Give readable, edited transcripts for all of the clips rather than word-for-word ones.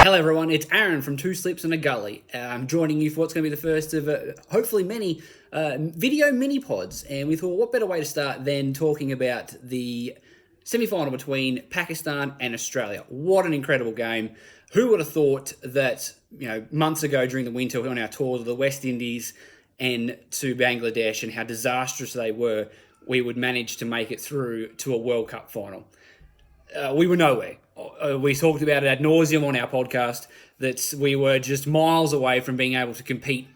Hello everyone, it's Aaron from Two Slips and a Gully. I'm joining you for what's going to be the first of hopefully many video mini-pods, and we thought what better way to start than talking about the semi-final between Pakistan and Australia. What an incredible game. Who would have thought that, months ago during the winter on our tour to the West Indies and to Bangladesh and how disastrous they were, we would manage to make it through to a World Cup final. We were nowhere. We talked about it ad nauseum on our podcast that we were just miles away from being able to compete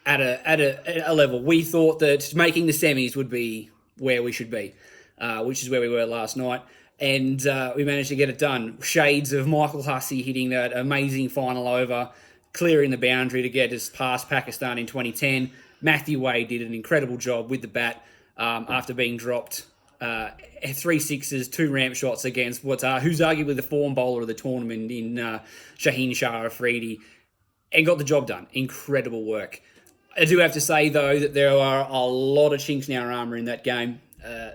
at a level. We thought that making the semis would be where we should be, which is where we were last night. And we managed to get it done. Shades of Michael Hussey hitting that amazing final over, clearing the boundary to get us past Pakistan in 2010. Matthew Wade did an incredible job with the bat after being dropped 3 sixes, 2 ramp shots against who's arguably the form bowler of the tournament in Shaheen Shah Afridi, and got the job done. Incredible work. I do have to say, though, that there are a lot of chinks in our armour in that game.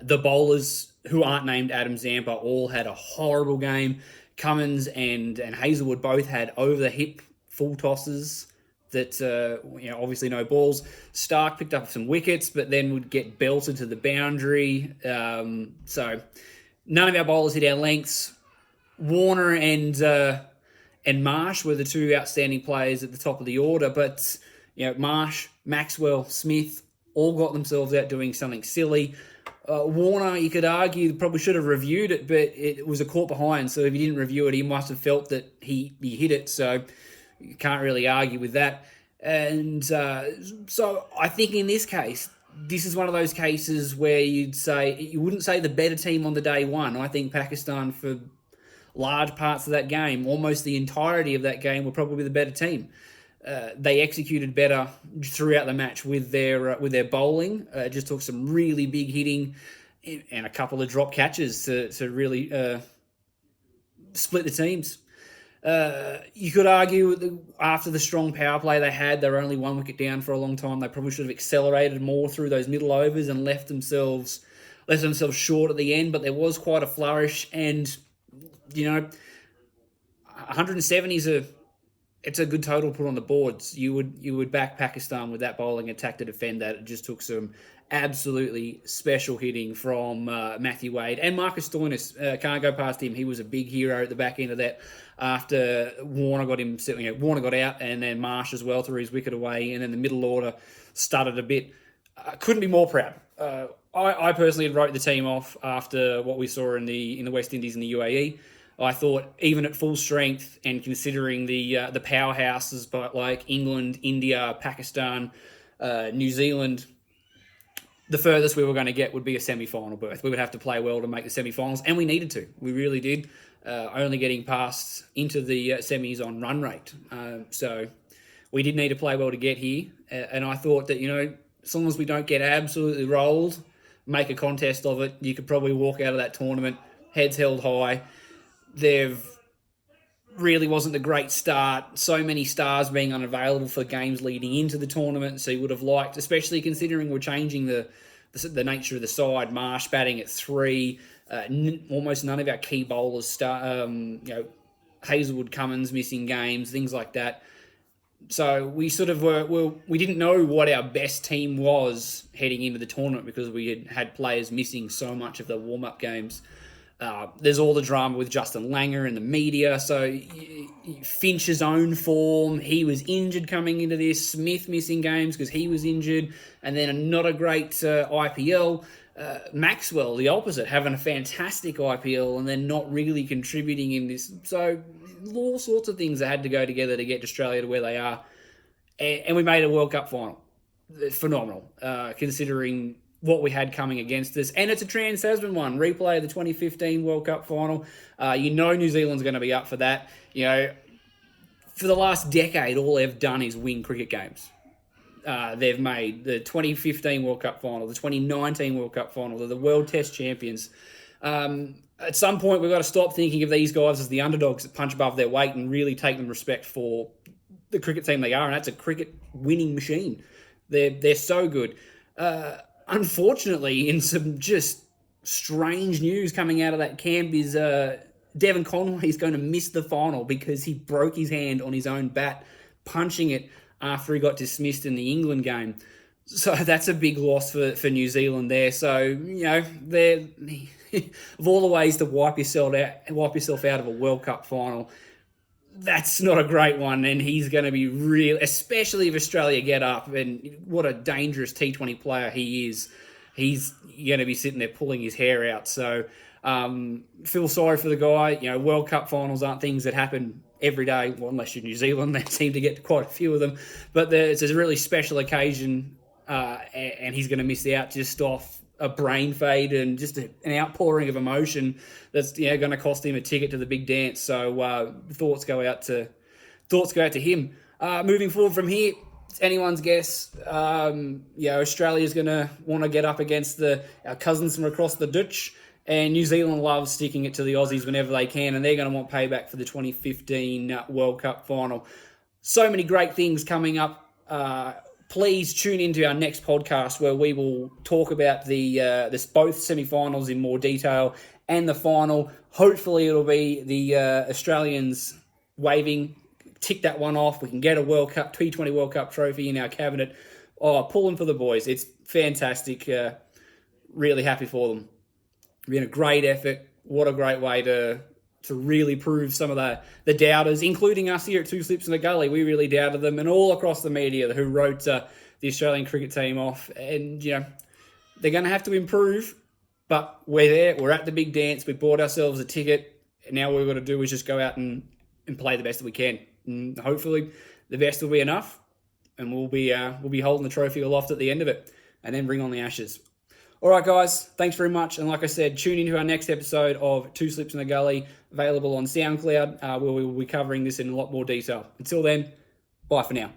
The bowlers, who aren't named Adam Zampa, all had a horrible game. Cummins and Hazelwood both had over-the-hip full tosses that, obviously no balls. Stark picked up some wickets, but then would get belted to the boundary. So none of our bowlers hit our lengths. Warner and Marsh were the two outstanding players at the top of the order, but Marsh, Maxwell, Smith all got themselves out doing something silly. Warner, you could argue, probably should have reviewed it, but it was a caught behind, so if he didn't review it, he must have felt that he hit it, so you can't really argue with that. And so I think in this case, this is one of those cases where you wouldn't say the better team on the day one. I think Pakistan, for large parts of that game, almost the entirety of that game, were probably the better team. They executed better throughout the match with their bowling. Just took some really big hitting and a couple of drop catches to really split the teams. You could argue that after the strong power play they had, they were only 1 wicket down for a long time. They probably should have accelerated more through those middle overs and left themselves short at the end. But there was quite a flourish, and 170 it's a good total put on the boards. You would back Pakistan with that bowling attack to defend that. It just took some absolutely special hitting from Matthew Wade and Marcus Stoinis. Can't go past him. He was a big hero at the back end of that. After Warner got out, and then Marsh as well threw his wicket away, and then the middle order stuttered a bit. Couldn't be more proud. I personally had wrote the team off after what we saw in the West Indies and the UAE. I thought even at full strength and considering the powerhouses, but like England, India, Pakistan, New Zealand, the furthest we were going to get would be a semi-final berth. We would have to play well to make the semi-finals, and we needed to. We really did. Only getting past into the semis on run rate. So we did need to play well to get here. And I thought that, as long as we don't get absolutely rolled, make a contest of it, you could probably walk out of that tournament heads held high. They've really wasn't a great start. So many stars being unavailable for games leading into the tournament. So you would have liked, especially considering we're changing the nature of the side. Marsh batting at 3. Almost none of our key bowlers start. Hazelwood, Cummins missing games, things like that. So we sort of we didn't know what our best team was heading into the tournament because we had players missing so much of the warm-up games. There's all the drama with Justin Langer in the media. So Finch's own form, he was injured coming into this. Smith missing games because he was injured. And then not a great IPL. Maxwell, the opposite, having a fantastic IPL and then not really contributing in this. So all sorts of things that had to go together to get Australia to where they are. And we made a World Cup final. Phenomenal, considering what we had coming against us. And it's a Trans-Tasman one. Replay of the 2015 World Cup final. New Zealand's going to be up for that. For the last decade, all they've done is win cricket games. They've made the 2015 World Cup final, the 2019 World Cup final. They're the World Test champions. At some point, we've got to stop thinking of these guys as the underdogs that punch above their weight and really take them respect for the cricket team they are. And that's a cricket winning machine. They're so good. Unfortunately, in some just strange news coming out of that camp is Devon Conway is going to miss the final because he broke his hand on his own bat, punching it after he got dismissed in the England game. So that's a big loss for New Zealand there. So, they're of all the ways to wipe yourself out of a World Cup final, that's not a great one, and he's going to be real, especially if Australia get up, and what a dangerous T20 player he is. He's going to be sitting there pulling his hair out. So feel sorry for the guy. World Cup finals aren't things that happen every day, well, unless you're New Zealand. They seem to get quite a few of them. But it's a really special occasion, and he's going to miss out just off a brain fade and just an outpouring of emotion that's going to cost him a ticket to the big dance. So thoughts go out to him. Moving forward from here, it's anyone's guess. Australia's going to want to get up against our cousins from across the ditch, and New Zealand loves sticking it to the Aussies whenever they can, and they're going to want payback for the 2015 World Cup final. So many great things coming up. Please tune into our next podcast where we will talk about both semi-finals in more detail and the final. Hopefully it'll be the Australians waving, tick that one off. We can get a World Cup, T20 World Cup trophy in our cabinet. Pulling for the boys. It's fantastic. Really happy for them. Been a great effort. What a great way to really prove some of the doubters, including us here at Two Slips in a Gully. We really doubted them, and all across the media who wrote the Australian cricket team off. And, they're going to have to improve, but we're there. We're at the big dance. We bought ourselves a ticket, and now what we've got to do is just go out and play the best that we can. And hopefully the best will be enough, and we'll be holding the trophy aloft at the end of it, and then bring on the Ashes. All right, guys, thanks very much. And like I said, tune into our next episode of Two Slips in the Gully, available on SoundCloud, where we will be covering this in a lot more detail. Until then, bye for now.